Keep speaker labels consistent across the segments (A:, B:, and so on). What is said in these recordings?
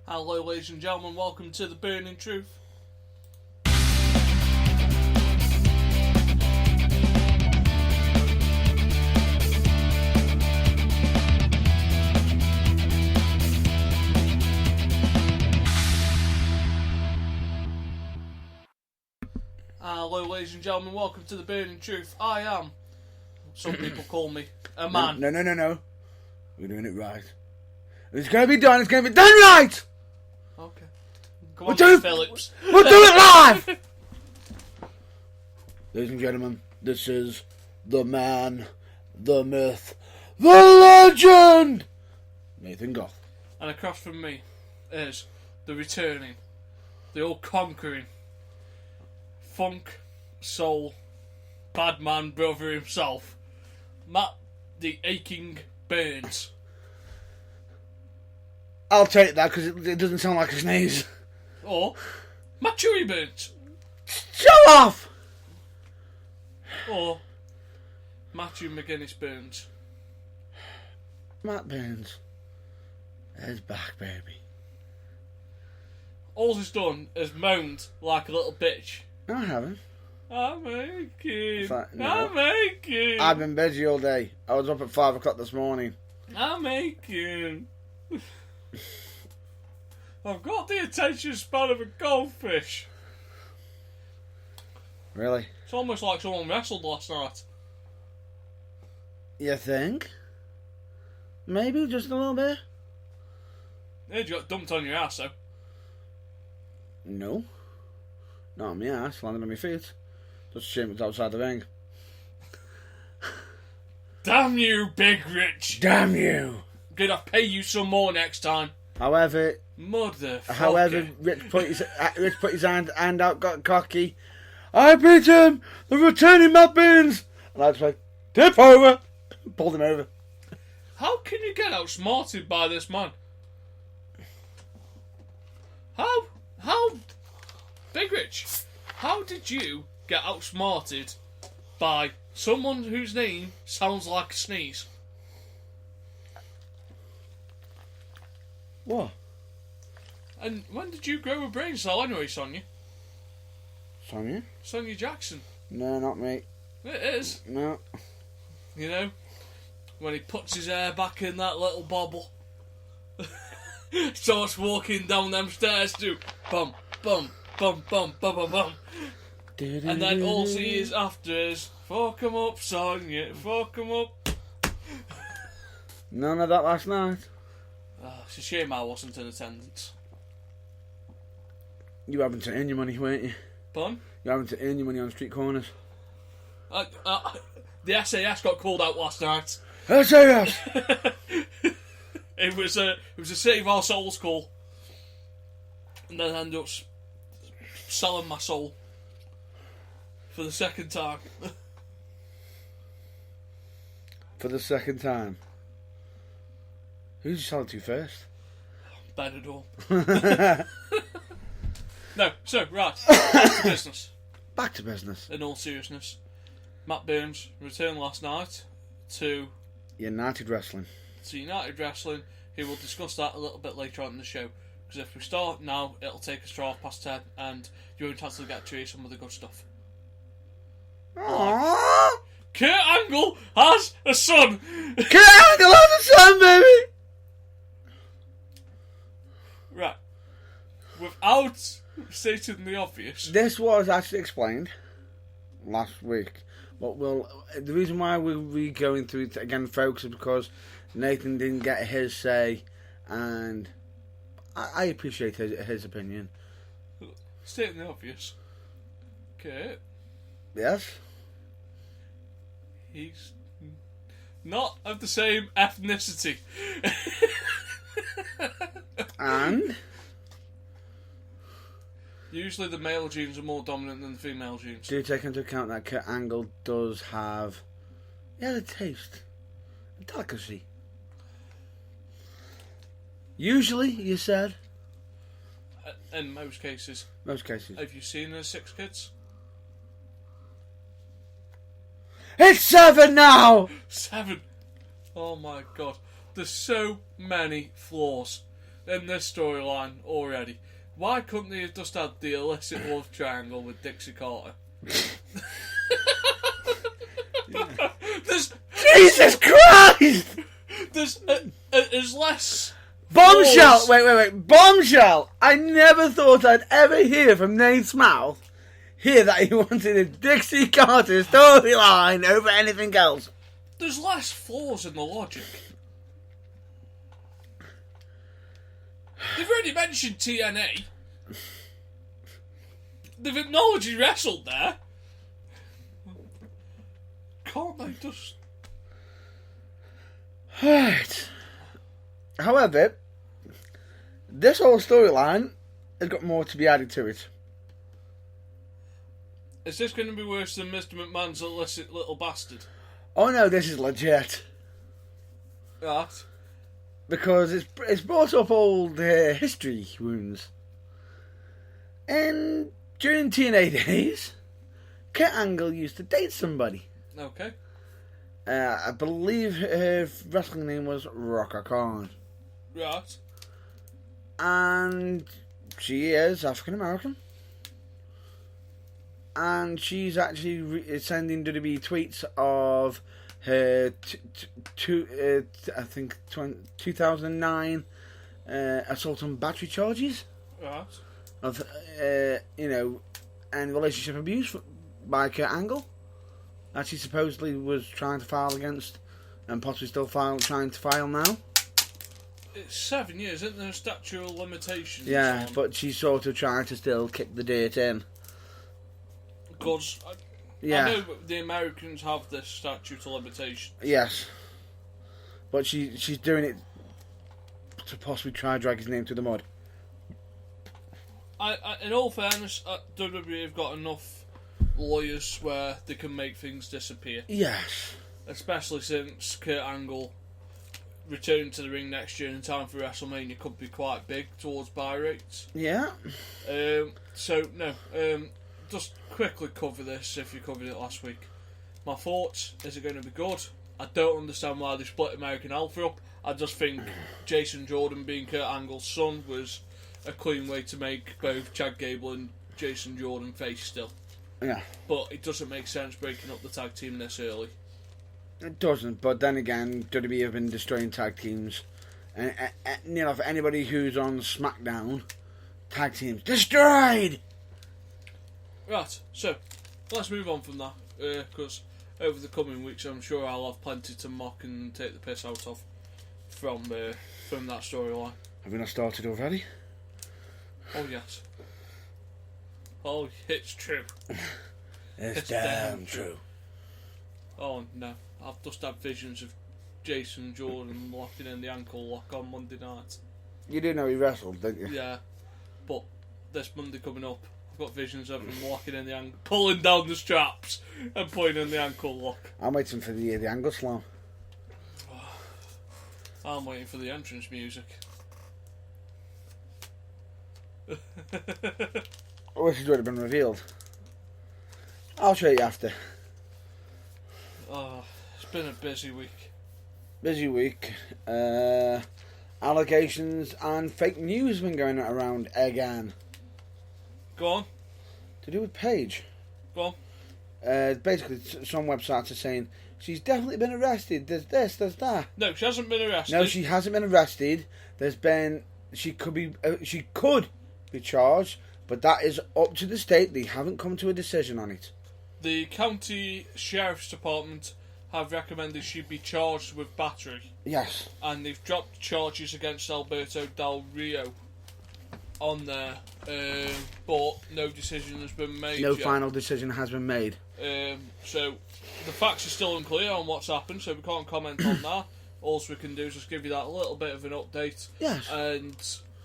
A: Hello, ladies and gentlemen, welcome to The Burning Truth. Hello, ladies and gentlemen, welcome to The Burning Truth. I am, some people call me, a man.
B: No. We're doing it right. It's going to be done. It's going to be done right.
A: Okay. Come on, Mr. Phillips.
B: We'll do it live. Ladies and gentlemen, this is the man, the myth, the legend, Nathan Goff.
A: And across from me is the returning, the all-conquering, funk, soul, bad man brother himself, Matt the Aching Burns.
B: I'll take that because it doesn't sound like a sneeze.
A: Or Matt Chewy Burns.
B: Show off!
A: Or Matthew McGuinness Burns.
B: Matt Burns is back, baby.
A: All he's done is moaned like a little bitch.
B: No, I haven't.
A: I'm aching.
B: No.
A: I'm aching.
B: I've been busy all day. I was up at 5 o'clock this morning.
A: I'm aching. I've got the attention span of a goldfish.
B: Really?
A: It's almost like someone wrestled last night.
B: You think? Maybe just a little bit?
A: Yeah, you got dumped on your ass, though.
B: No. Not on my ass, landed on my feet. Just a shame it was outside the ring.
A: Damn you, Big Rich.
B: Damn you!
A: Gonna pay you some more next time.
B: However,
A: Motherfucker.
B: Rich put his hand out, got cocky. I beat him! The returning Matt Burns! And I was like, tip over! Pulled him over.
A: How can you get outsmarted by this man? How? Big Rich, how did you get outsmarted by someone whose name sounds like a sneeze?
B: What?
A: And when did you grow a brain cell anyway, Sonia?
B: Sonia?
A: Sonia Jackson.
B: No, not me.
A: It is.
B: No.
A: You know, when he puts his hair back in that little bobble. Starts walking down them stairs too. Bum, bum, bum, bum, bum, bum, bum. And then all he is after is, fuck 'em up, Sonia, fuck 'em up.
B: None of that last night.
A: Oh, it's a shame I wasn't in attendance.
B: You having to earn your money, weren't you?
A: Pardon?
B: You having to earn your money on street corners.
A: The SAS got called out last night.
B: SAS!
A: It was a Save Our Souls call. And then I ended up selling my soul for the second time.
B: For the second time. Who did you sell it to first?
A: Benidorm. No, so, right. Back to business.
B: Back to business.
A: In all seriousness. Matt Burns returned last night to
B: United Wrestling.
A: United Wrestling. He will discuss that a little bit later on in the show. Because if we start now, it'll take us to 10:30 and you won't actually get to hear some of the good stuff.
B: Aww.
A: Kurt Angle has a son!
B: Kurt Angle has a son, baby!
A: Right. Without stating the obvious.
B: This was actually explained last week. But the reason why we're going through it again, folks, is because Nathan didn't get his say, and I appreciate his opinion.
A: Stating the obvious. Kurt.
B: Yes?
A: He's not of the same ethnicity.
B: And?
A: Usually the male genes are more dominant than the female genes.
B: Do you take into account that Kurt Angle does have... a taste. A delicacy. Usually, you said.
A: In most cases.
B: Most cases.
A: Have you seen her 6 kids?
B: It's 7 now!
A: 7! Oh my god. There's so many flaws. in this storyline already. Why couldn't they have just had the illicit love triangle with Dixie Carter?
B: Jesus Christ!
A: There's less...
B: Bombshell!
A: Balls.
B: Wait. Bombshell! I never thought I'd ever hear from Nate's mouth that he wanted a Dixie Carter storyline over anything else.
A: There's less flaws in the logic. They've already mentioned TNA. They've acknowledged he wrestled there. Can't they just...
B: Right. However, this whole storyline has got more to be added to it.
A: Is this going to be worse than Mr. McMahon's illicit little bastard?
B: Oh no, this is legit.
A: Right.
B: Because it's brought up old history wounds. And during TNA days, Kurt Angle used to date somebody.
A: Okay.
B: I believe her wrestling name was Rocka Khan.
A: Right.
B: And she is African American. And she's actually sending WWE tweets of her, I think, 2009 assault and battery charges.
A: Right.
B: Of, and relationship abuse by Kurt Angle. That she supposedly was trying to file against, and possibly still trying to file now.
A: It's 7 years, isn't there a statute of limitations?
B: Yeah, but she's sort of trying to still kick the dirt in.
A: Because I know the Americans have this statute of limitations.
B: Yes. But she's doing it to possibly try and drag his name through the mud.
A: In all fairness, WWE have got enough lawyers where they can make things disappear.
B: Yes.
A: Especially since Kurt Angle returning to the ring next year in time for WrestleMania could be quite big towards buy rates.
B: Yeah.
A: Just quickly cover this if you covered it last week. My thoughts, is it going to be good? I don't understand why they split American Alpha up. I just think Jason Jordan being Kurt Angle's son was a clean way to make both Chad Gable and Jason Jordan face still.
B: Yeah.
A: But it doesn't make sense breaking up the tag team this early.
B: It doesn't, but then again, WWE have been destroying tag teams. And, for anybody who's on SmackDown, tag teams destroyed!
A: Right, so, let's move on from that. Because over the coming weeks, I'm sure I'll have plenty to mock and take the piss out of from that storyline.
B: Have we not started already?
A: Oh, yes. Oh, it's true.
B: It's damn true.
A: Oh, no. I've just had visions of Jason Jordan locking in the ankle lock on Monday night.
B: You do know he wrestled, don't you?
A: Yeah. But this Monday coming up, I've got visions of him locking in the ankle, pulling down the straps and putting in the ankle lock.
B: I'm waiting for the angle slam.
A: I'm waiting for the entrance music.
B: I wish it would have been revealed. I'll show you after.
A: Oh, it's been a busy week.
B: Busy week. Allegations and fake news been going around again.
A: Go on.
B: To do with Paige.
A: Go on.
B: Basically, some websites are saying she's definitely been arrested. There's this, there's that.
A: No, she hasn't been arrested.
B: No, she hasn't been arrested. She could be charged, but that is up to the state. They haven't come to a decision on it.
A: The county sheriff's department have recommended she be charged with battery.
B: Yes.
A: And they've dropped charges against Alberto Del Rio on there, but no decision has been made
B: No
A: yet.
B: final decision has been made.
A: So the facts are still unclear on what's happened, so we can't comment on that. All we can do is just give you that little bit of an update.
B: Yes.
A: And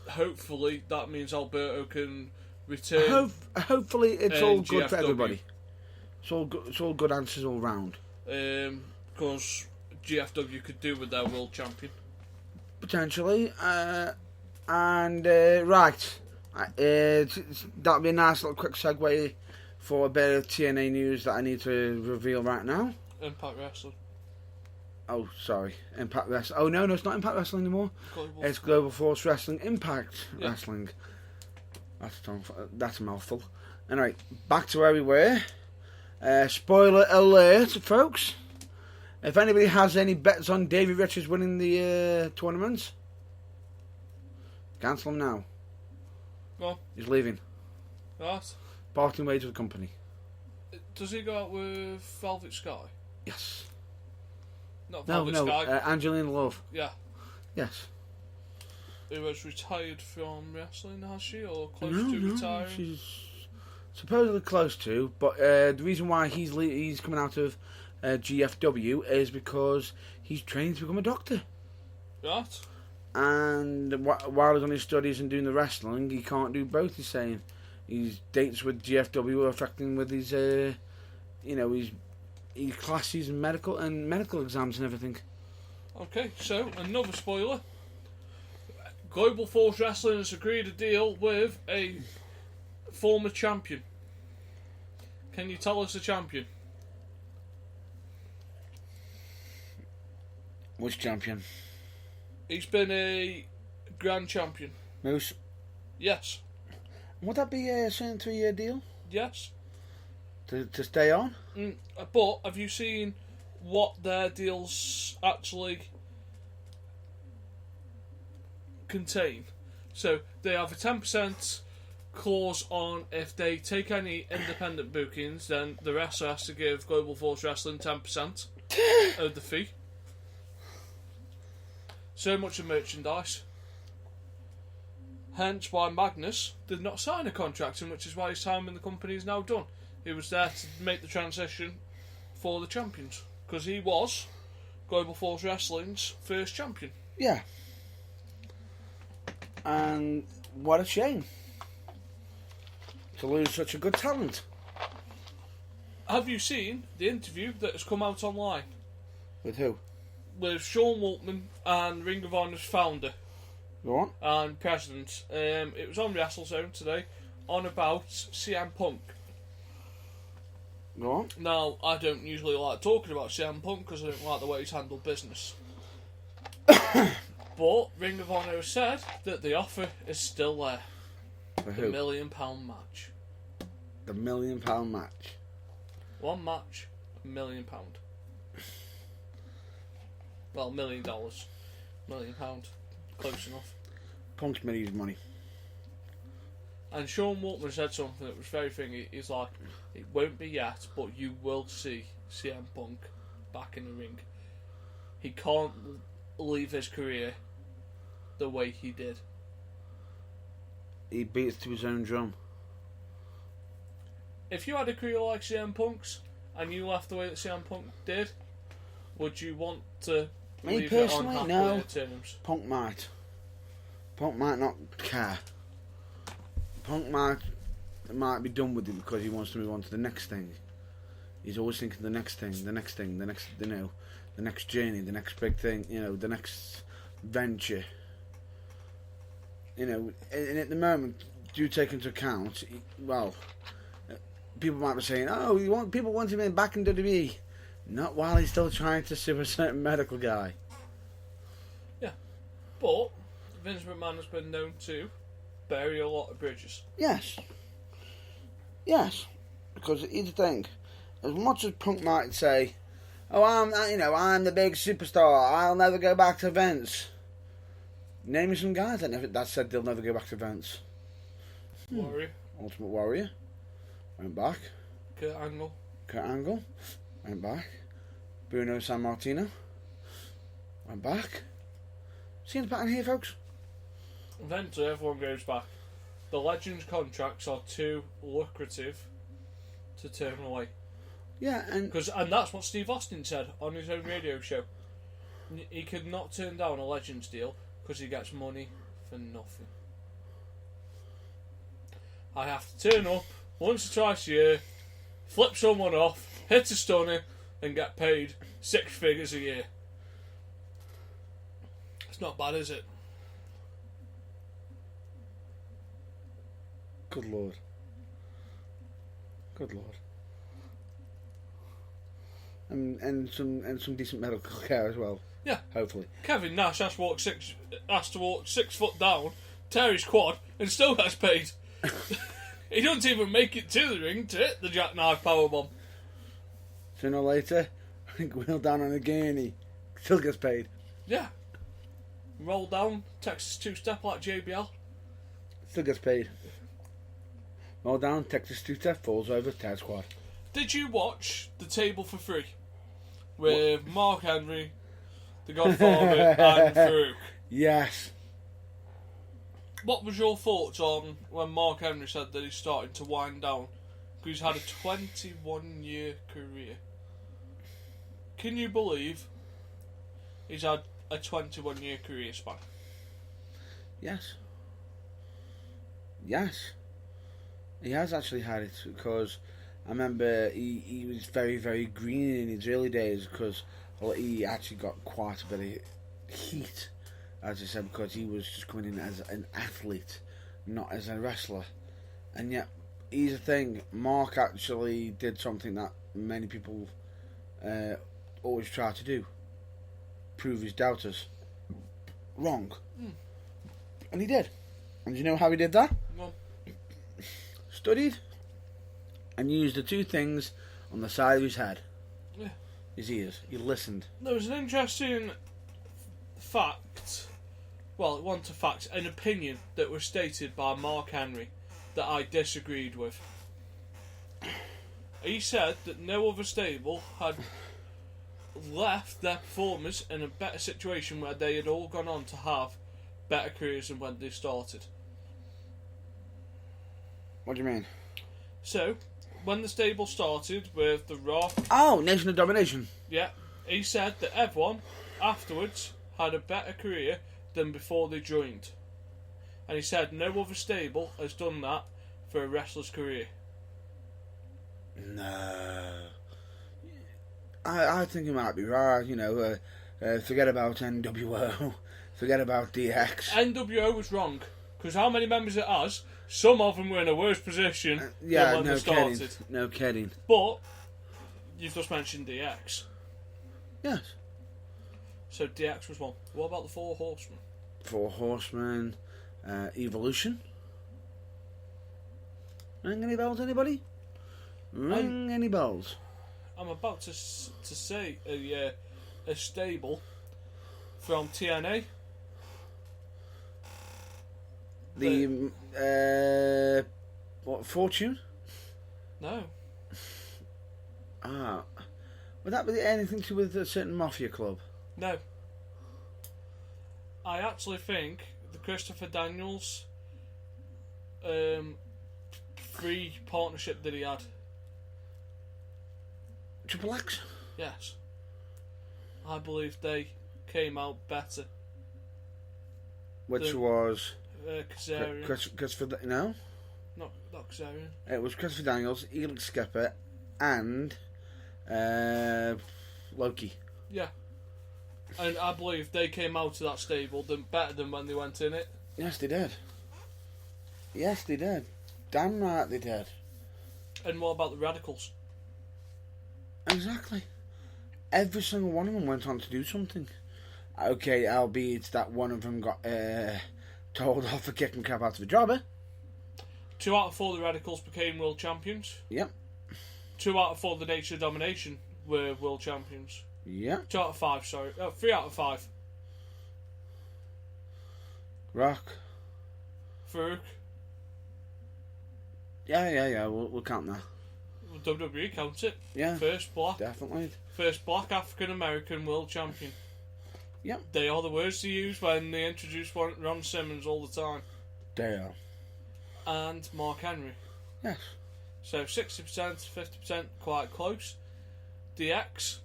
A: hopefully that means Alberto can return.
B: Hopefully it's all good
A: GFW.
B: for everybody. It's all good answers all round.
A: Because GFW could do with their world champion.
B: Potentially. Right. That'll be a nice little quick segue for a bit of TNA news that I need to reveal right now.
A: Impact Wrestling.
B: Oh, sorry. Impact Wrestling. Oh, no, it's not Impact Wrestling anymore.
A: Global
B: It's Global Force Wrestling Impact
A: Yeah.
B: Wrestling. That's a mouthful. Anyway, back to where we were. Spoiler alert, folks. If anybody has any bets on Davey Richards winning the tournament, cancel them now.
A: Well,
B: He's leaving.
A: right.
B: Parting ways with the company.
A: Does he go out with Velvet Sky?
B: Yes.
A: Not
B: No,
A: Velvet
B: no.
A: Sky.
B: Angelina Love.
A: Yeah.
B: Yes.
A: Who has retired from wrestling, has she? Or close
B: No,
A: to
B: no.
A: retiring?
B: She's supposedly close to, but the reason why he's coming out of GFW is because he's trained to become a doctor.
A: Right.
B: And while he's on his studies and doing the wrestling, he can't do both. He's saying his dates with GFW are affecting with his, his classes and medical exams and everything.
A: Okay, so another spoiler. Global Force Wrestling has agreed a deal with a former champion. Can you tell us the champion?
B: Which champion?
A: He's been a grand champion.
B: Moose.
A: Yes.
B: Would that be a certain 3-year deal
A: Yes.
B: to stay on?
A: But have you seen what their deals actually contain? So they have a 10% clause on if they take any independent bookings, then the wrestler has to give Global Force Wrestling 10% of the fee. So much of merchandise. Hence why Magnus did not sign a contract, and which is why his time in the company is now done. He was there to make the transition for the champions, because he was Global Force Wrestling's first champion.
B: Yeah. And what a shame to lose such a good talent.
A: Have you seen the interview that has come out online
B: With who?
A: with Sean Waltman and Ring of Honor's founder
B: Go on.
A: and president? It was on WrestleZone today, on about CM Punk.
B: Go on.
A: Now, I don't usually like talking about CM Punk because I don't like the way he's handled business. But Ring of Honor has said that the offer is still there.
B: For
A: The
B: who?
A: £1 million match.
B: The £1 million match.
A: One match, £1 million. Well, $1 million. £1 million. Close enough.
B: Punk's made his money.
A: And Sean Waltman said something that was very thingy. He's like, it won't be yet, but you will see CM Punk back in the ring. He can't leave his career the way he did.
B: He beats to his own drum.
A: If you had a career like CM Punk's and you left the way that CM Punk did, would you want to
B: Me
A: leave
B: personally,
A: it on
B: no.
A: happy terms?
B: Punk might. Punk might not care. Punk might be done with it because he wants to move on to the next thing. He's always thinking the next thing, the next journey, the next big thing, the next venture. And at the moment, do take into account, people might be saying, people want him back in WWE. Not while he's still trying to sue a certain medical guy.
A: Yeah. But Vince McMahon has been known to bury a lot of bridges.
B: Yes. Because here's the thing. As much as Punk might say, I'm the big superstar, I'll never go back to Vince. Name me some guys that said they'll never go back to Vince.
A: Warrior.
B: Ultimate Warrior. Went back.
A: Kurt Angle.
B: Went back. Bruno Sammartino. Went back. See the pattern here, folks?
A: Eventually everyone goes back. The Legends contracts are too lucrative to turn away.
B: Yeah, and
A: that's what Steve Austin said on his own radio show. He could not turn down a Legends deal because he gets money for nothing. I have to turn up once or twice a year, flip someone off, hit a stunner, and get paid 6 figures a year. It's not bad, is it?
B: Good lord. and some decent medical care as well.
A: Yeah.
B: Hopefully.
A: Kevin Nash has to walk 6 foot down, tear his quad, and still gets paid. He doesn't even make it to the ring to hit the jackknife powerbomb.
B: Sooner or later, I think wheel down on a gurney, still gets paid.
A: Yeah. Roll down, Texas two-step like JBL.
B: Still gets paid. Roll down, Texas two-step, falls over, tears quad.
A: Did you watch The Table for Three? With Mark Henry, The Godfather, and Farouk?
B: Yes.
A: What was your thoughts on when Mark Henry said that he's starting to wind down? Because he's had a 21-year career. Can you believe he's had a 21-year career span?
B: Yes. Yes. He has actually had it, because I remember he was very, very green in his early days, because he actually got quite a bit of heat, as I said, because he was just coming in as an athlete, not as a wrestler. And yet, here's the thing, Mark actually did something that many people always try to do. Prove his doubters wrong. And he did. And do you know how he did that?
A: Well,
B: Studied and used the two things on the side of his head.
A: Yeah.
B: His ears. He listened.
A: there was an interesting fact, well, it wasn't a fact, an opinion that was stated by Mark Henry that I disagreed with. He said that no other stable had left their performers in a better situation where they had all gone on to have better careers than when they started.
B: What do you mean?
A: So, when the stable started with The Rock,
B: Oh, Nation of Domination.
A: yeah, he said that everyone afterwards had a better career than before they joined. And he said no other stable has done that for a wrestler's career.
B: No. I think he might be right, forget about NWO, forget about DX.
A: NWO was wrong, because how many members it has, some of them were in a worse position than when they started.
B: No kidding.
A: But, you've just mentioned DX.
B: Yes.
A: So DX was one. What about the Four Horsemen?
B: Four Horsemen, Evolution. Ring any bells, anybody? Ring any bells?
A: I'm about to say a stable from TNA.
B: Fortune?
A: No.
B: Would that be anything to do with a certain mafia club?
A: No. I actually think the Christopher Daniels free partnership that he had.
B: Triple X?
A: Yes. I believe they came out better.
B: Which was
A: Kazarian.
B: Christopher. No,
A: Not Kazarian.
B: it was Christopher Daniels, Elix Skipper, and Loki.
A: Yeah. And I believe they came out of that stable better than when they went in it.
B: Yes, they did. Yes, they did. Damn right they did.
A: And what about the Radicals?
B: Exactly. Every single one of them went on to do something. Okay, albeit that one of them got told off for kicking crap out of a jobber.
A: 2 out of 4 of the Radicals became world champions.
B: Yep.
A: 2 out of 4 of the Nation of Domination were world champions.
B: Yep.
A: 2 out of 5, sorry. 3 out of 5.
B: Rock.
A: Farouk.
B: Yeah. We'll count that.
A: WWE counts it.
B: Yeah.
A: First black African American world champion.
B: Yep.
A: They are the words to use when they introduce Ron Simmons all the time.
B: They are.
A: And Mark Henry.
B: Yes.
A: So 60%, 50%, quite close. DX,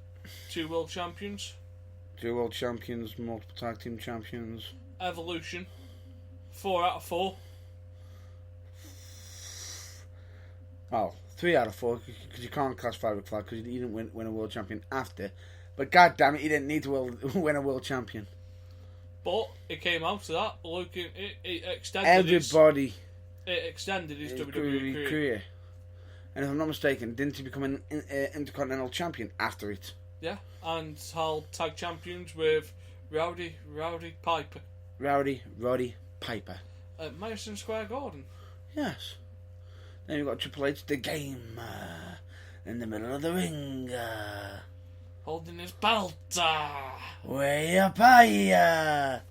A: 2 world champions.
B: 2 world champions, multiple tag team champions.
A: Evolution, 4 out of 4.
B: Oh, 3 out of 4, because you can't classify Ric Flair because he didn't win a world champion after. But god damn it, he didn't need to win a world champion.
A: But it came out of that. Looking, it extended
B: everybody.
A: It extended his WWE career.
B: And if I'm not mistaken, didn't he become an Intercontinental Champion after it?
A: Yeah, and held tag champions with Rowdy Piper
B: Rowdy Roddy Piper.
A: at Madison Square Garden.
B: Yes. Then you've got Triple H, the game, in the middle of the ring.
A: Holding his belt.
B: Way up higher.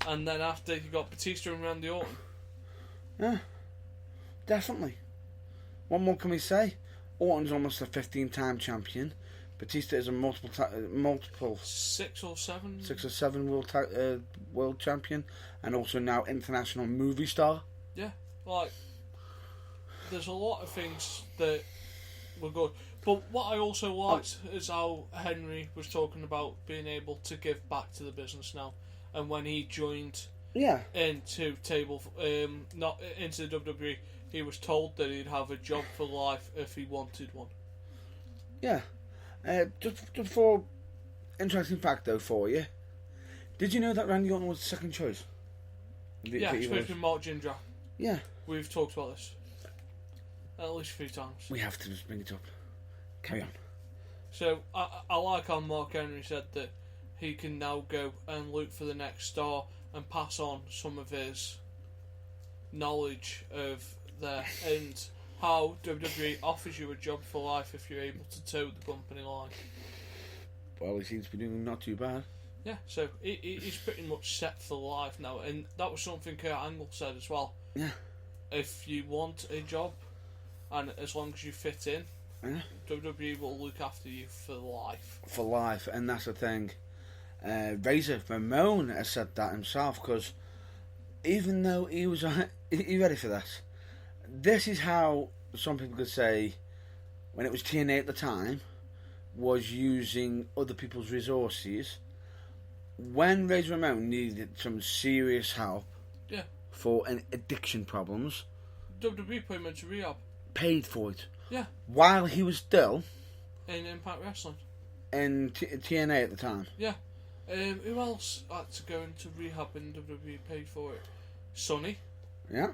A: And then after, you got Batista and Randy Orton.
B: Yeah, definitely. What more can we say? Orton's almost a 15-time champion. Batista is a multiple
A: 6 or 7.
B: 6 or 7 world champion, and also now international movie star.
A: Yeah, like, there's a lot of things that were good. But what I also liked is how Henry was talking about being able to give back to the business now. And when he joined
B: Yeah,
A: into not into the WWE, he was told that he'd have a job for life if he wanted one.
B: yeah. Just for interesting fact though for you, did you know that Randy Orton was the second choice?
A: Yeah, especially Mark Jindrak.
B: Yeah,
A: We've talked about this at least a few times.
B: we have to just bring it up. Carry on.
A: So I like how Mark Henry said that he can now go and look for the next star and pass on some of his knowledge of there and how WWE offers you a job for life if you're able to toe the company line.
B: Well, he seems to be doing not too bad.
A: Yeah, so he's pretty much set for life now, and that was something Kurt Angle said as well.
B: Yeah.
A: If you want a job, and as long as you fit in,
B: Yeah.
A: WWE will look after you for life.
B: For life, and that's the thing. Razor Ramon has said that himself, because even though he was... you ready for this? This is how some people could say, when it was TNA at the time, was using other people's resources. When Razor Ramon needed some serious help
A: Yeah.
B: for an addiction problems,
A: WWE put him into rehab.
B: paid for it.
A: Yeah.
B: While he was still
A: In Impact Wrestling.
B: in TNA at the time.
A: Yeah. Who else had to go into rehab and WWE paid for it? Sonny.
B: Yeah.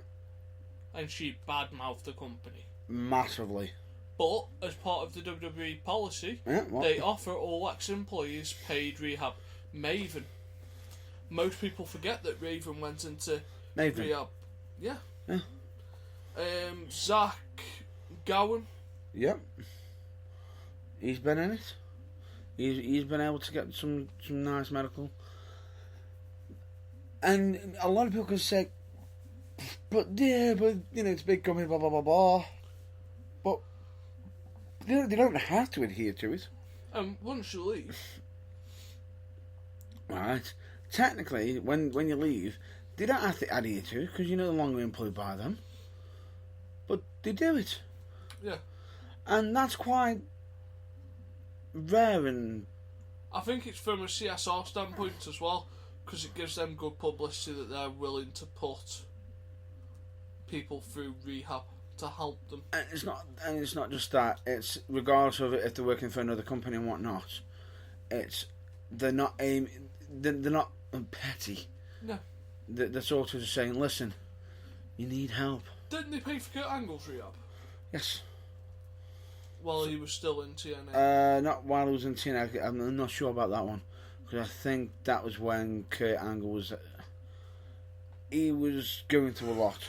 A: And she badmouthed the company.
B: Massively.
A: But, as part of the WWE policy,
B: Yeah, what?
A: they offer all ex-employees paid rehab. Maven. Most people forget that Raven went into
B: Nathan.
A: rehab. Yeah.
B: Yeah.
A: Zach Gowen.
B: Yep. He's been in it. He's been able to get some nice medical. And a lot of people can say, but you know, it's a big company, blah blah blah blah. But they don't have to adhere to it.
A: Once you leave,
B: Right. Technically, when you leave, they don't have to adhere to it because you're no longer employed by them. But they do it.
A: yeah.
B: And that's quite rare, and
A: I think it's from a CSR standpoint as well, because it gives them good publicity that they're willing to put people through rehab to help them.
B: it's not just that. It's regardless of it, if they're working for another company and whatnot. They're not petty.
A: No.
B: They're sort of just saying, listen, you need help.
A: Didn't they pay for Kurt Angle's rehab
B: Yes.
A: while he was still in TNA?
B: Not while he was in TNA. I'm not sure about that one, because I think that was when Kurt Angle was. He was going through a lot.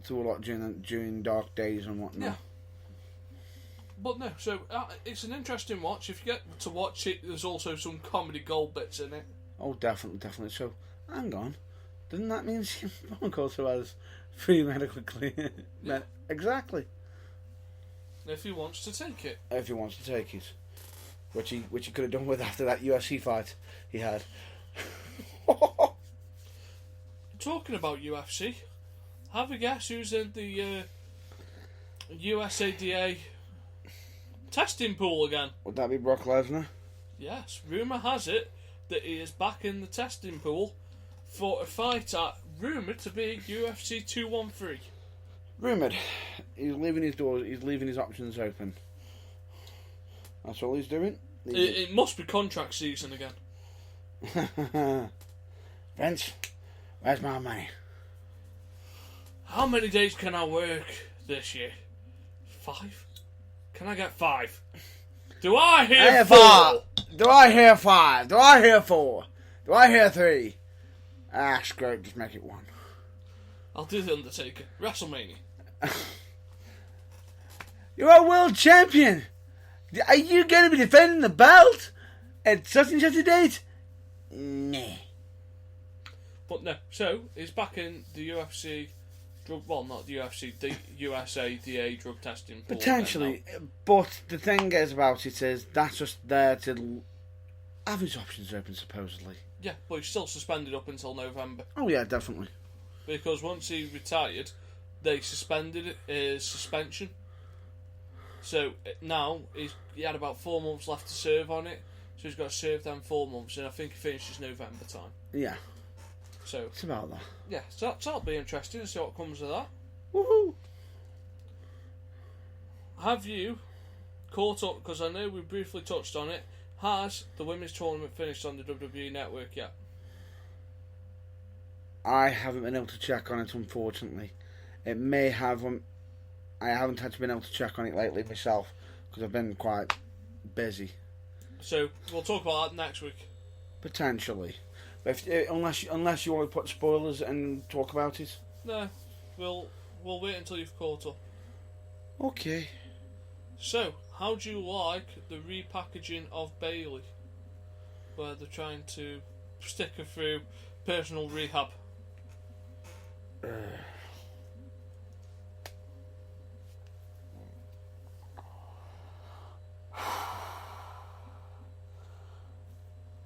B: During dark days and whatnot.
A: Yeah. But no, so it's an interesting watch. If you get to watch it, there's also some comedy gold bits in it.
B: Oh, definitely. So, hang on. Doesn't that mean CM Punk also has free medical clearance?
A: Yeah.
B: Exactly.
A: If he wants to take it.
B: If he wants to take it. Which he could have done with after that UFC fight he had.
A: Talking about UFC, have a guess who's in the USADA testing pool again?
B: Would that be Brock Lesnar?
A: Yes, rumour has it that he is back in the testing pool for a fight at rumoured to be UFC 213.
B: Rumoured. He's leaving his doors, he's leaving his options open. That's all he's doing.
A: It must be contract season again.
B: Vince, where's my money?
A: How many days can I work this year? 5? Can I get 5? Do I hear
B: I hear
A: 4?
B: 5. Do I hear 5? Do I hear 4? Do I hear 3? Ah, screw it, just make it 1.
A: I'll do The Undertaker. WrestleMania.
B: You're a world champion. Are you going to be defending the belt at such and such a date? Nah.
A: But no, so he's back in the UFC drug. Well, not the UFC, the USADA drug testing. pool
B: Potentially, but the thing is about it is that's just there to have his options open, supposedly.
A: Yeah, but he's still suspended up until November.
B: Oh yeah, definitely.
A: Because once he retired, they suspended his suspension. So now he had about 4 months left to serve on it. So he's got to serve them 4 months, and I think he finishes November time.
B: Yeah.
A: So
B: It's about that.
A: yeah, so that'll be interesting to see what comes of that.
B: Woohoo!
A: Have you caught up? Because I know we briefly touched on it. Has the women's tournament finished on the WWE Network yet?
B: I haven't been able to check on it, unfortunately. It may have. I haven't had to been able to check on it lately myself because I've been quite busy.
A: So we'll talk about that next week.
B: Potentially, but unless you want to put spoilers and talk about it.
A: No, we'll wait until you've caught up.
B: Okay.
A: So, how do you like the repackaging of Bayley, where they're trying to stick her through personal rehab?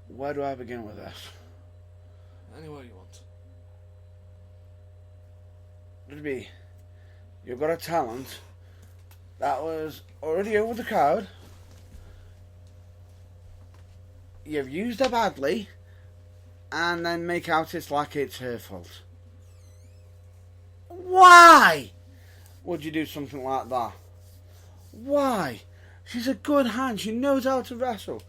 B: Where do I begin with this?
A: Anywhere you want.
B: It'd be, you've got a talent that was already over the crowd. You've used her badly, and then make out it's like it's her fault. Why would you do something like that? Why? She's a good hand. She knows how to wrestle.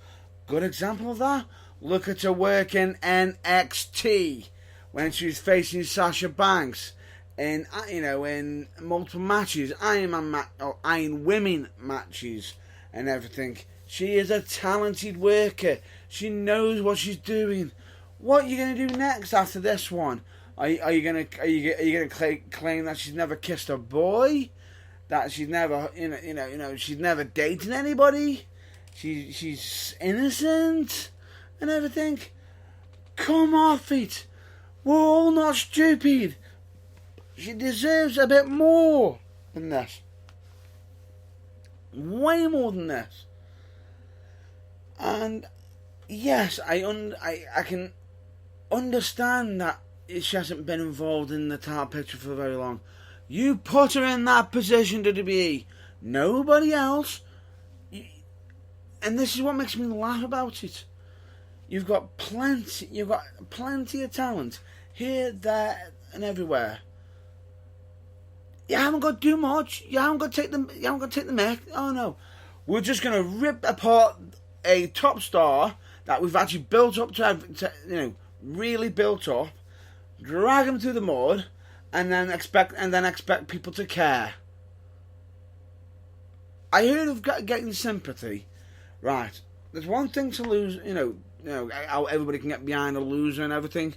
B: Good example of that. Look at her work in NXT when she was facing Sasha Banks in multiple matches, Iron Women matches and everything. She is a talented worker. She knows what she's doing. What are you going to do next after this one? Are you going to claim that she's never kissed a boy? That she's never she's never dated anybody? She's innocent and everything. Come off it. We're all not stupid. She deserves a bit more than this. Way more than this. And yes, I can understand that she hasn't been involved in the title picture for very long. You put her in that position, WWE. Nobody else. And this is what makes me laugh about it. You've got plenty of talent here, there, and everywhere. You haven't got to do much. You haven't got to take the mic. Oh no, we're just gonna rip apart a top star that we've actually built up to really built up, drag him through the mud, and then expect people to care. I heard of getting sympathy. Right, there's one thing to lose, how everybody can get behind a loser and everything,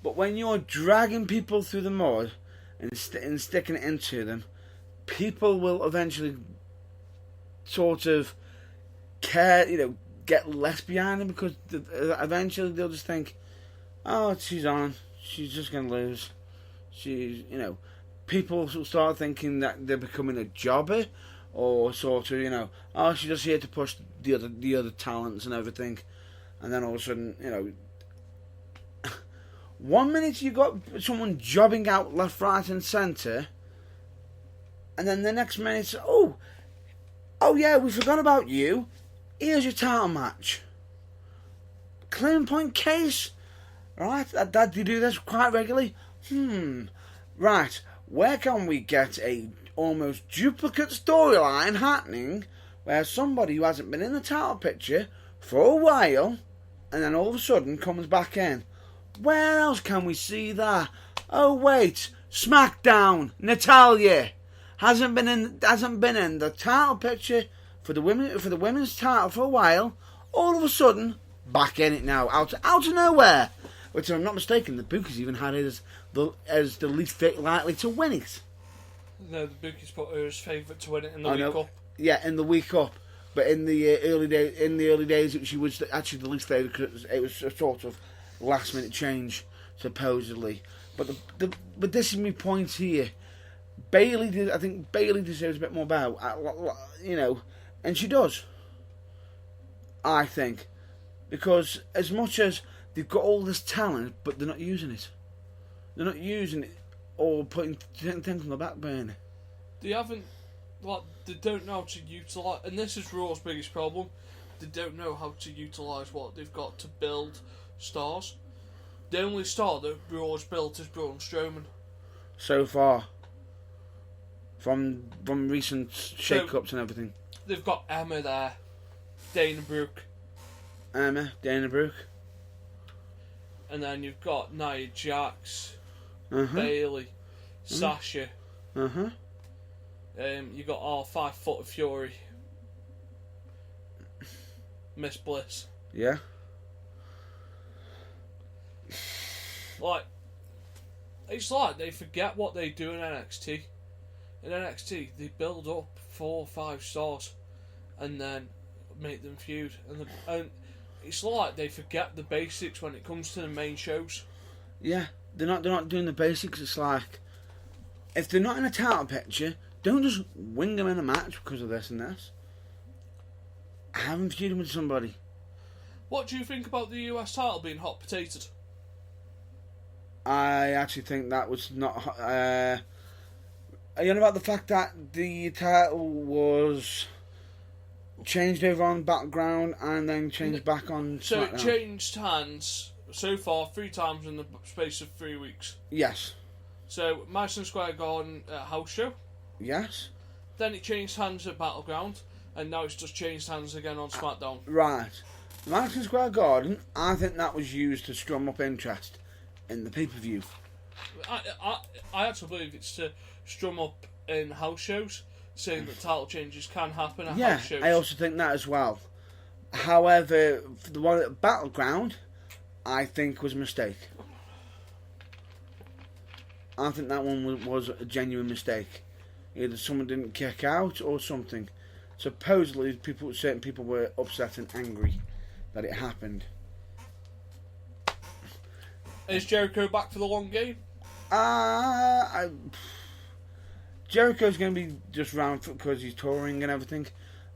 B: but when you're dragging people through the mud and sticking it into them, people will eventually sort of care, get less behind them, because eventually they'll just think, oh, she's just going to lose. People will start thinking that they're becoming a jobber, or sort of, oh, she's just here to push the other talents and everything. And then all of a sudden, 1 minute you got someone jobbing out left, right and centre, and then the next minute, oh yeah, we forgot about you. Here's your title match. Claim point case. Right, that you do this quite regularly. Right, where can we get a almost duplicate storyline happening where somebody who hasn't been in the title picture for a while and then all of a sudden comes back in? Where else can we see that? Oh wait, SmackDown, Natalya hasn't been in the title picture for the women's title for a while. All of a sudden, back in it now, out of nowhere. Which, if I'm not mistaken, the bookies even had it as the least likely to win it.
A: No, the bookies put her as favourite to win it in the week up.
B: Yeah, in the week up. But in the early days, she was actually the least favourite because it was a sort of last minute change, supposedly. But but this is my point here. I think Bayley deserves a bit more bow, and she does. I think, because as much as they've got all this talent, but they're not using it. They're not using it or putting things on the back burner.
A: They haven't, they don't know how to utilise, and this is Raw's biggest problem. They don't know how to utilise what they've got to build stars. The only star that Raw's built is Braun Strowman.
B: So far. From recent shake-ups and everything.
A: They've got Emma there. Dana Brooke.
B: And
A: then you've got Nia Jax.
B: Uh-huh.
A: Bayley. Sasha.
B: Uh-huh.
A: You got our 5 foot of Fury. Miss Bliss.
B: Yeah.
A: It's like they forget what they do in NXT. In NXT, they build up 4 or 5 stars and then make them feud. And it's like they forget the basics when it comes to the main shows.
B: Yeah, they're not doing the basics. It's like, if they're not in a title picture, don't just wing them in a match because of this and this. Have them feuding with somebody.
A: What do you think about the US title being hot potatoed?
B: I actually think that was not. Are you on about the fact that the title was changed over on Battleground and then changed back on SmackDown?
A: So it changed hands so far 3 times in the space of 3 weeks.
B: Yes.
A: So Madison Square Garden at House Show.
B: Yes.
A: Then it changed hands at Battleground, and now it's just changed hands again on SmackDown.
B: Right. Madison Square Garden, I think that was used to strum up interest in the pay-per-view.
A: I actually believe it's to strum up in house shows, saying that title changes can happen at house shows.
B: I also think that as well. However, the one at Battleground, I think was a mistake. I think that one was a genuine mistake. Either someone didn't kick out or something. Supposedly, certain people were upset and angry that it happened.
A: Is Jericho back for the long game?
B: Jericho's going to be just around because he's touring and everything.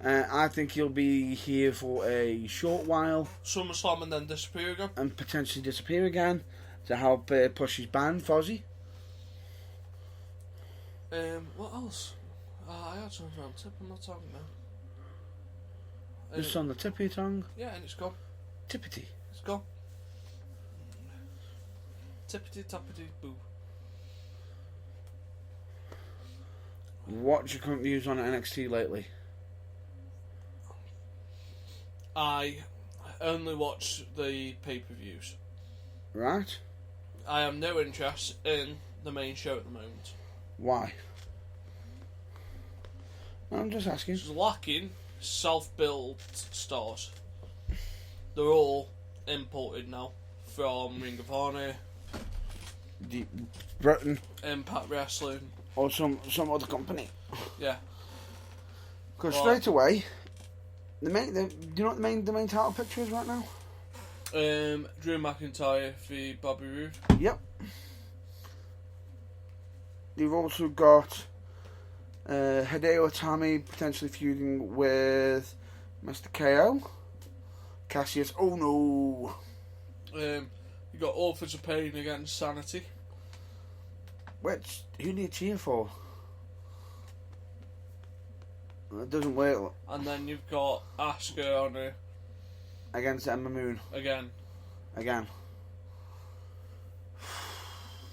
B: I think he'll be here for a short while.
A: SummerSlam and then disappear again.
B: And potentially disappear again to help push his band, Fozzy.
A: What else? I had something on the tip of my tongue now.
B: Just on the tip of your tongue?
A: Yeah, and it's gone.
B: Tippity.
A: It's gone. Tippity tappity boo.
B: What's your current views on NXT lately?
A: I only watch the pay-per-views.
B: Right.
A: I have no interest in the main show at the moment.
B: Why? I'm just asking.
A: It's lacking self-built stars. They're all imported now from Ring of Honor,
B: Britain,
A: Impact Wrestling,
B: or some other company.
A: Yeah.
B: Because straight away, do you know what the main title picture is right now?
A: Drew McIntyre v Bobby Roode.
B: Yep. You've also got Hideo Itami potentially feuding with Mr. KO. Cassius, oh no.
A: You got Authors of Pain against Sanity.
B: Who do you cheer for? It doesn't work.
A: And then you've got Asuka on her
B: against Ember Moon.
A: Again.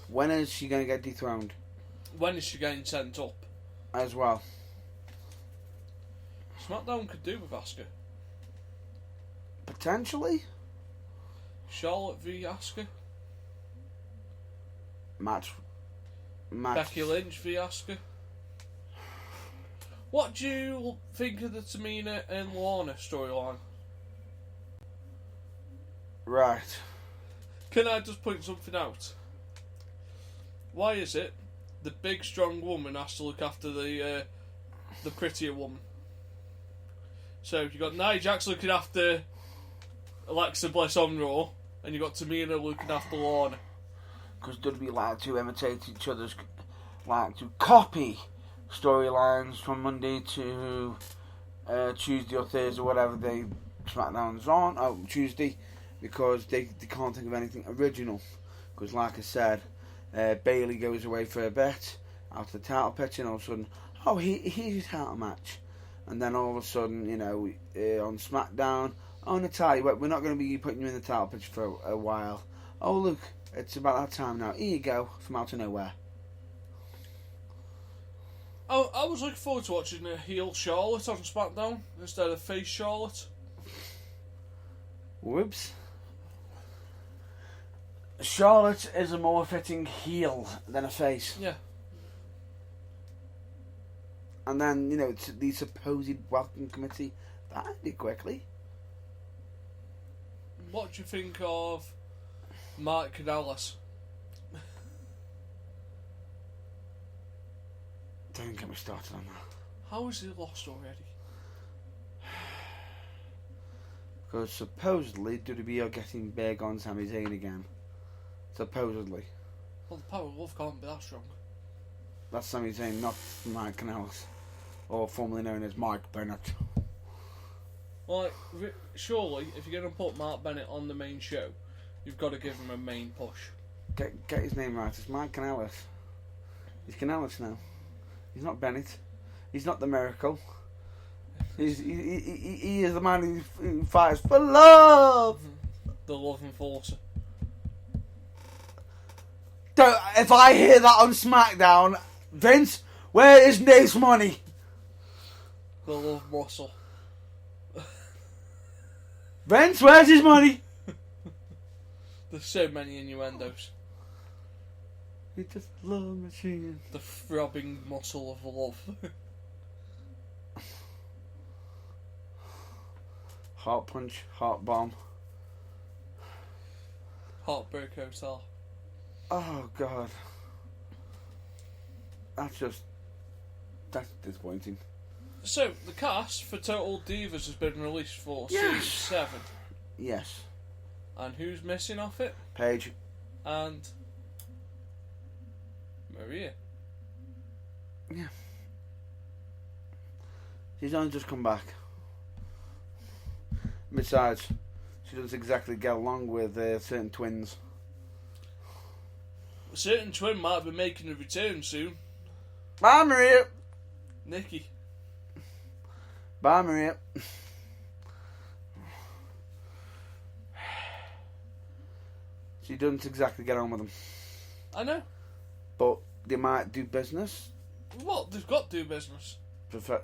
B: When is she going to get dethroned?
A: When is she getting sent up?
B: As well.
A: SmackDown could do with Asuka.
B: Potentially.
A: Charlotte v Asuka.
B: Match.
A: Becky Lynch v Asuka. What do you think of the Tamina and Lana storyline?
B: Right.
A: Can I just point something out? Why is it the big strong woman has to look after the prettier woman? So you got Nia Jax looking after Alexa Bliss on Raw, and you got Tamina looking after Lana.
B: Because WWE like to imitate each other's, like to copy storylines from Monday to Tuesday or Thursday, whatever they SmackDown's on, Tuesday, because they can't think of anything original. Because like I said, Bayley goes away for a bit, out of the title picture, and all of a sudden, oh, here's a title match. And then all of a sudden, you know, on SmackDown, oh, Natalya, we're not going to be putting you in the title picture for a while. Oh, look, it's about that time now. Here you go, from out of nowhere.
A: Oh, I was looking forward to watching a heel Charlotte on SmackDown instead of face Charlotte.
B: Whoops. Charlotte is a more fitting heel than a face.
A: Yeah.
B: And then, you know, the supposed welcome committee, that ended quickly.
A: What do you think of Mark Canellis?
B: Don't get me started on that.
A: How is he lost already?
B: Because supposedly WWE are getting big on Sami Zayn again. Supposedly.
A: Well, the power of love can't be that strong.
B: That's Sami Zayn, not Mike Kanellis. Or formerly known as Mike Bennett.
A: Like, surely, if you're going to put Mark Bennett on the main show, you've got to give him a main push.
B: Get his name right. It's Mike Kanellis. He's Kanellis now. He's not Bennett. He's not the Miracle. He is the man who fights for love.
A: The love enforcer.
B: If I hear that on SmackDown, Vince, where is Nate's money?
A: The love muscle.
B: Vince, where's his money?
A: There's so many innuendos.
B: It's just a love machine.
A: The throbbing muscle of love.
B: Heart punch, heart bomb.
A: Heartbreak Hotel.
B: Oh God. That's disappointing.
A: So, the cast for Total Divas has been released for Season 7.
B: Yes.
A: And who's missing off it?
B: Paige.
A: And Maria.
B: Yeah. She's only just come back. Besides, she doesn't exactly get along with certain twins.
A: A certain twin might be making a return soon.
B: Bye, Maria.
A: Nikki.
B: Bye, Maria. She doesn't exactly get on with them.
A: I know.
B: But they might do business.
A: Well, they've got to do business.
B: Prefer-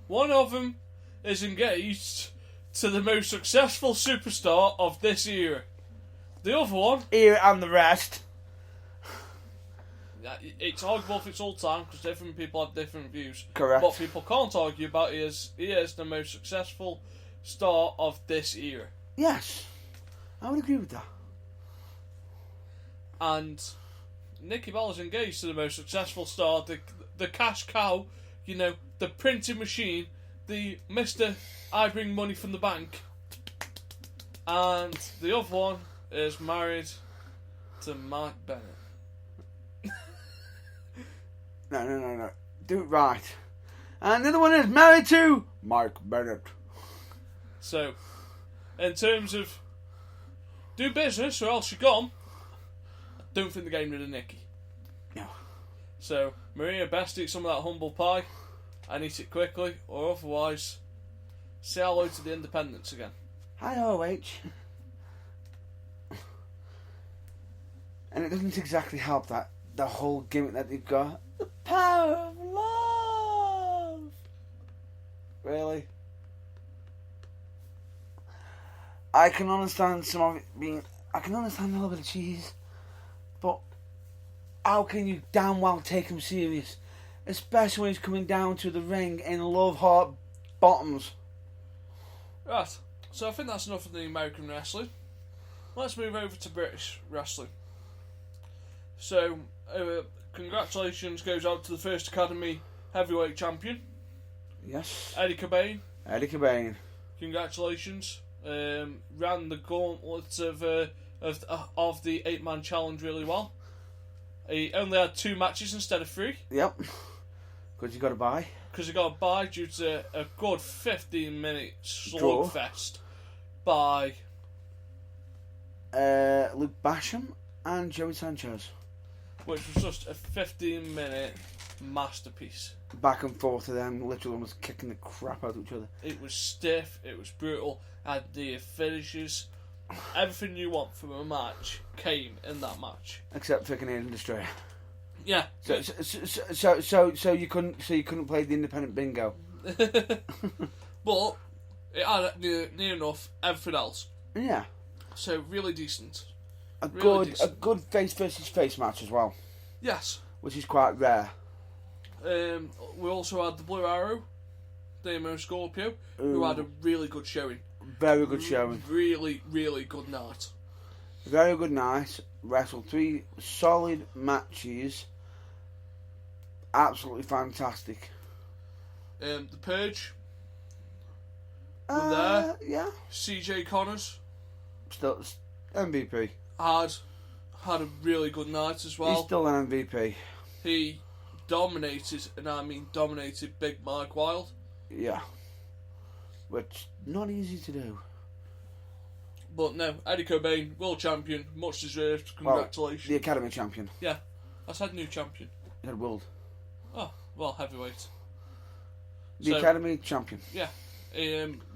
A: One of them is engaged to the most successful superstar of this era. The other one...
B: Here and the rest.
A: It's arguable if it's all time, because different people have different views.
B: Correct.
A: What people can't argue about is he is the most successful star of this era.
B: Yes. I would agree with that.
A: And Nikki Bella's engaged to the most successful star, the cash cow, you know, the printing machine, the Mr. I bring money from the bank. And the other one is married to Mark Bennett.
B: No. Do it right. And the other one is married to Mark Bennett.
A: So, in terms of do business or else you're gone, I don't think they're getting rid of Nikki.
B: No.
A: So, Maria, best eat some of that humble pie and eat it quickly, or otherwise, say hello to the independents again.
B: Hi, OH. And it doesn't exactly help that the whole gimmick that they've got. The power of love. Really? I can understand some of it being... I can understand a little bit of cheese. But how can you damn well take them serious especially when he's coming down to the ring in love heart bottoms.
A: Right, so I think that's enough of the American wrestling. Let's move over to British wrestling. So, congratulations goes out to the First Academy heavyweight champion,
B: Yes.
A: Eddie Cobain.
B: Eddie Cobain.
A: Congratulations. Ran the gauntlet of the 8-man challenge really well. He only had 2 matches instead of 3.
B: Yep. Because you got to buy.
A: Because he got a bye due to a good 15-minute
B: Draw.
A: slugfest by
B: Luke Basham and Joey Sanchez.
A: which was just a 15-minute masterpiece.
B: Back and forth to them, literally almost kicking the crap out of each other.
A: It was stiff, it was brutal, had the finishes. Everything you want from a match came in that match.
B: Except for Canadian Destroyer.
A: Yeah.
B: So you couldn't play the independent bingo.
A: But it had near enough everything else.
B: Yeah.
A: So really decent.
B: A
A: Really
B: good
A: decent.
B: face versus face match as well,
A: Yes.
B: which is quite rare.
A: We also had the Blue Arrow, Damo Scorpio, who
B: Ooh.
A: had a really good showing.
B: Very good showing.
A: Really, really good night.
B: Very good night. Wrestled 3 solid matches. Absolutely fantastic.
A: The Purge there.
B: Yeah.
A: CJ Connors
B: Still MVP.
A: had a really good night as well.
B: He's still an MVP.
A: He dominated, and I mean dominated, Big Mike Wild.
B: Yeah. Which not easy to do.
A: But no, Eddie Cobain, world champion, much deserved. Congratulations.
B: The Academy champion.
A: I said new champion.
B: He had world.
A: Oh, well, heavyweight.
B: The
A: So-
B: Academy champion.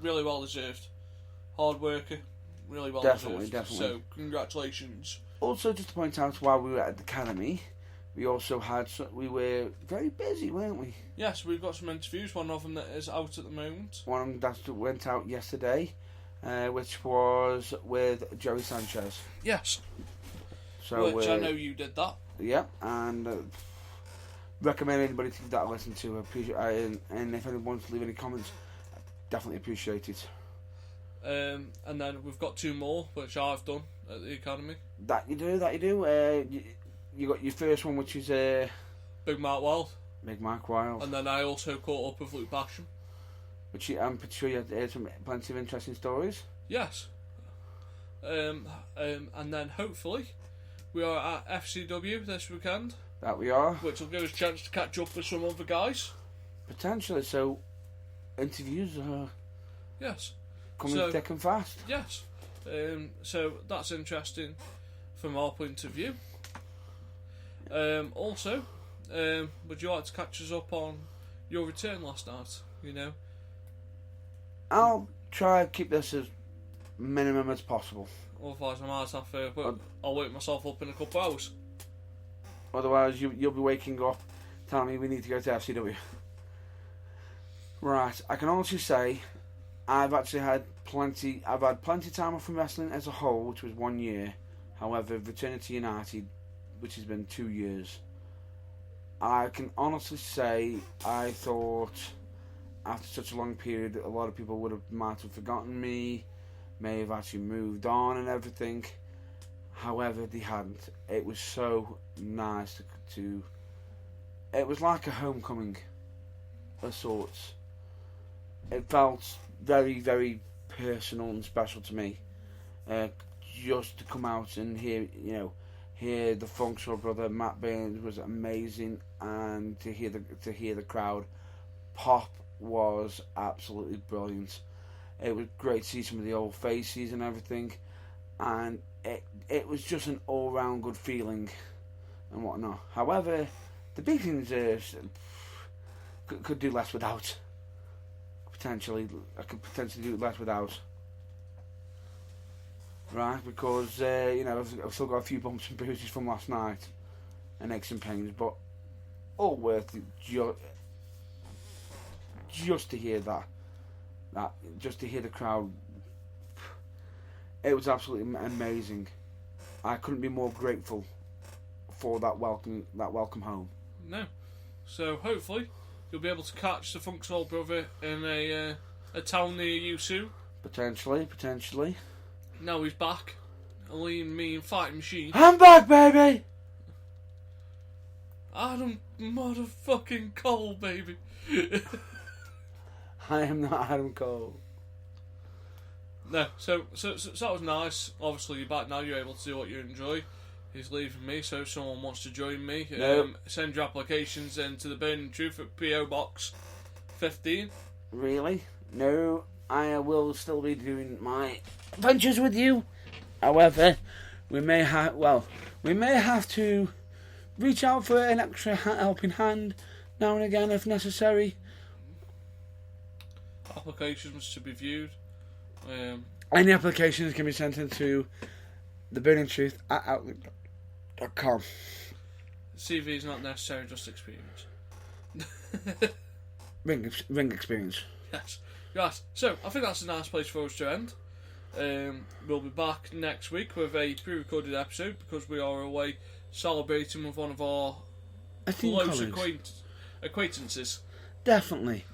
A: Really well deserved. Hard worker, really well
B: Definitely,
A: deserved.
B: definitely.
A: So, congratulations.
B: Also, just to point out, while we were at the Academy, we also had we were very busy, weren't we?
A: Yes, we've got some interviews. One of them that is out at the moment.
B: One that went out yesterday, which was with Joey Sanchez.
A: Yes,
B: So,
A: which I know you did that.
B: yeah, and recommend anybody to give that a listen to. Appreciate, and if anyone wants to leave any comments, definitely appreciate it.
A: And then we've got 2 more, which I've done at the Academy.
B: That you do. You got your first one, which is
A: Big Mark Wild.
B: Big Mark Wild,
A: And then I also caught up with Luke Basham.
B: which I'm pretty sure you had heard some plenty of interesting stories.
A: Yes. And then hopefully we are at FCW this weekend,
B: That we are.
A: which will give us a chance to catch up with some other guys.
B: Potentially, so interviews are
A: Yes.
B: coming
A: So-
B: thick and fast.
A: Yes. So that's interesting from our point of view. Also, would you like to catch us up on your return last night? You know,
B: I'll try to keep this as minimum as possible.
A: otherwise I might have to. I'll wake myself up in a couple of hours.
B: Otherwise, you'll be waking up telling me we need to go to FCW. Right, I can honestly say I've had plenty time off from wrestling as a whole, which was 1 year. However, returning to United, which has been 2 years, I can honestly say I thought after such a long period a lot of people might have forgotten me, may have actually moved on and everything. However, they hadn't. It was so nice to it was like a homecoming of sorts. It felt very, very personal and special to me. Just to come out and hear the Funk Soul brother Matt Burns was amazing, and to hear the crowd pop was absolutely brilliant. It was great to see some of the old faces and everything, and it was just an all round good feeling and whatnot. However, the big things could do less without. I could potentially do less without. Right, because I've still got a few bumps and bruises from last night and aches and pains, but all worth it just to hear that just to hear the crowd. It was absolutely amazing. I couldn't be more grateful for that welcome home.
A: No. So hopefully you'll be able to catch the Funk Soul Brother in a town near you soon.
B: Potentially.
A: Now he's back. A lean, mean fighting machine.
B: I'm back, baby!
A: Adam motherfucking Cole, baby.
B: I am not Adam Cole.
A: No, so that was nice. Obviously, you're back now. You're able to do what you enjoy. He's leaving me, so if someone wants to join me, send your applications into the Burning Truth at PO Box 15.
B: Really? No, I will still be doing my adventures with you. However, we may have to reach out for an extra helping hand now and again if necessary.
A: Applications to be viewed.
B: Any applications can be sent into theburningtruth@outlook.com.
A: CV is not necessary, just experience.
B: Ring experience.
A: Yes. So I think that's a nice place for us to end. We'll be back next week with a pre-recorded episode because we are away celebrating with one of our close acquaintances.
B: Definitely.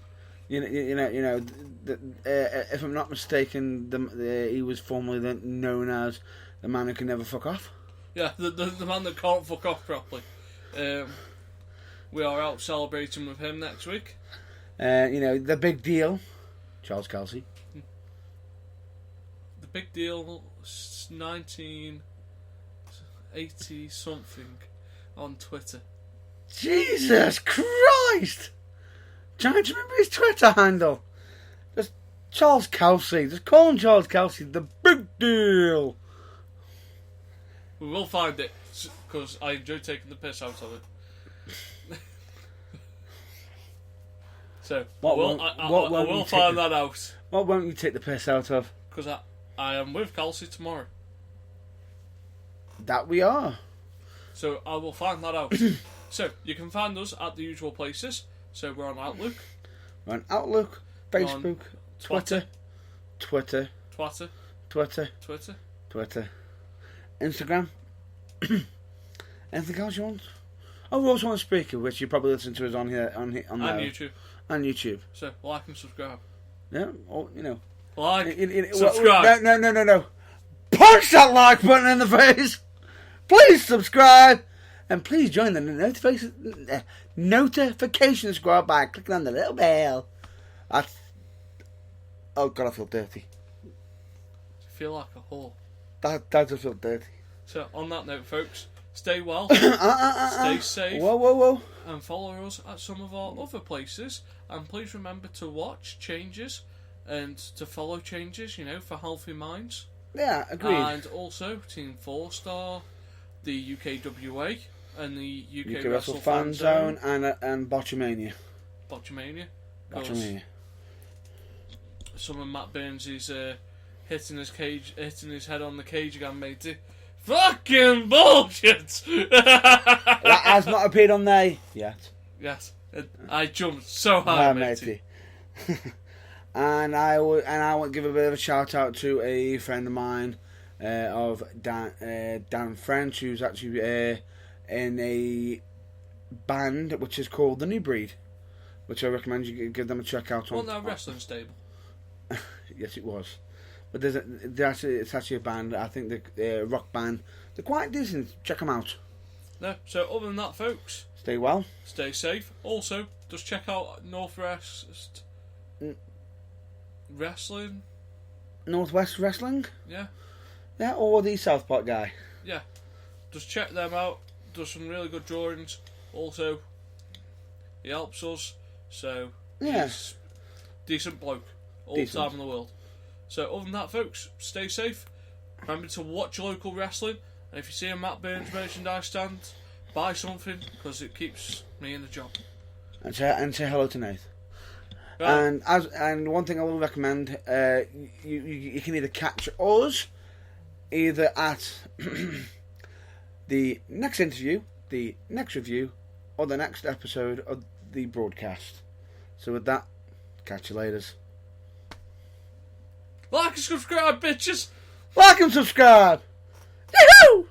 B: If I'm not mistaken, he was formerly known as the man who can never fuck off.
A: Yeah, the man that can't fuck off properly. We are out celebrating with him next week.
B: The big deal, Charles Kelsey.
A: The big deal, 1980 something on Twitter.
B: Jesus Christ! Giant, do you remember his Twitter handle? Just Charles Kelsey. Just call him Charles Kelsey. The big deal.
A: We will find it because I enjoy taking the piss out of it. So I will find that out.
B: What won't you take the piss out of?
A: Because I am with Kelsey tomorrow.
B: That we are.
A: So I will find that out. So you can find us at the usual places. So we're on Outlook.
B: We're on Outlook, Facebook,
A: Twitter,
B: Instagram. Anything else you want? Oh, we also on Spreaker, which you probably listen to us on here, on there. And YouTube.
A: So like and subscribe.
B: Yeah, or
A: like, subscribe.
B: No. Punch that like button in the face. Please subscribe. And please join the notification squad by clicking on the little bell. Oh God, I feel dirty.
A: I feel like a whore.
B: That does feel dirty.
A: So on that note, folks, stay well, stay safe,
B: whoa,
A: and follow us at some of our other places. And please remember to watch Changes and to follow Changes, for healthy minds.
B: Yeah, agreed.
A: And also Team 4-Star, the UKWA, and the UK Wrestle Fan Zone,
B: and Botchamania.
A: Botchamania. Some of Matt Burns is hitting his head on the cage again, matey. Fucking bullshit!
B: That has not appeared on there yet.
A: Yes, I jumped so high, matey.
B: And I want to give a bit of a shout out to a friend of mine, of Dan French, who's actually in a band which is called The New Breed, which I recommend you give them a check out on.
A: Wasn't that a wrestling stable?
B: Yes, it was. But it's actually a band. I think the rock band. They're quite decent. Check them out.
A: No. So other than that, folks,
B: stay well,
A: stay safe. Also, just check out Northwest Wrestling.
B: Northwest Wrestling.
A: Yeah.
B: Yeah, or the Southport guy.
A: Yeah. Just check them out. Does some really good drawings. Also, he helps us. So he's decent bloke. All the time in the world. So other than that, folks, stay safe. Remember to watch local wrestling. And if you see a Matt Burns merchandise stand, buy something because it keeps me in the job.
B: And say hello to Nate.
A: Right.
B: And one thing I will recommend, you can either catch us either at the next interview, the next review, or the next episode of the broadcast. So with that, catch you later.
A: Like and subscribe, bitches!
B: Like and subscribe! Yahoo!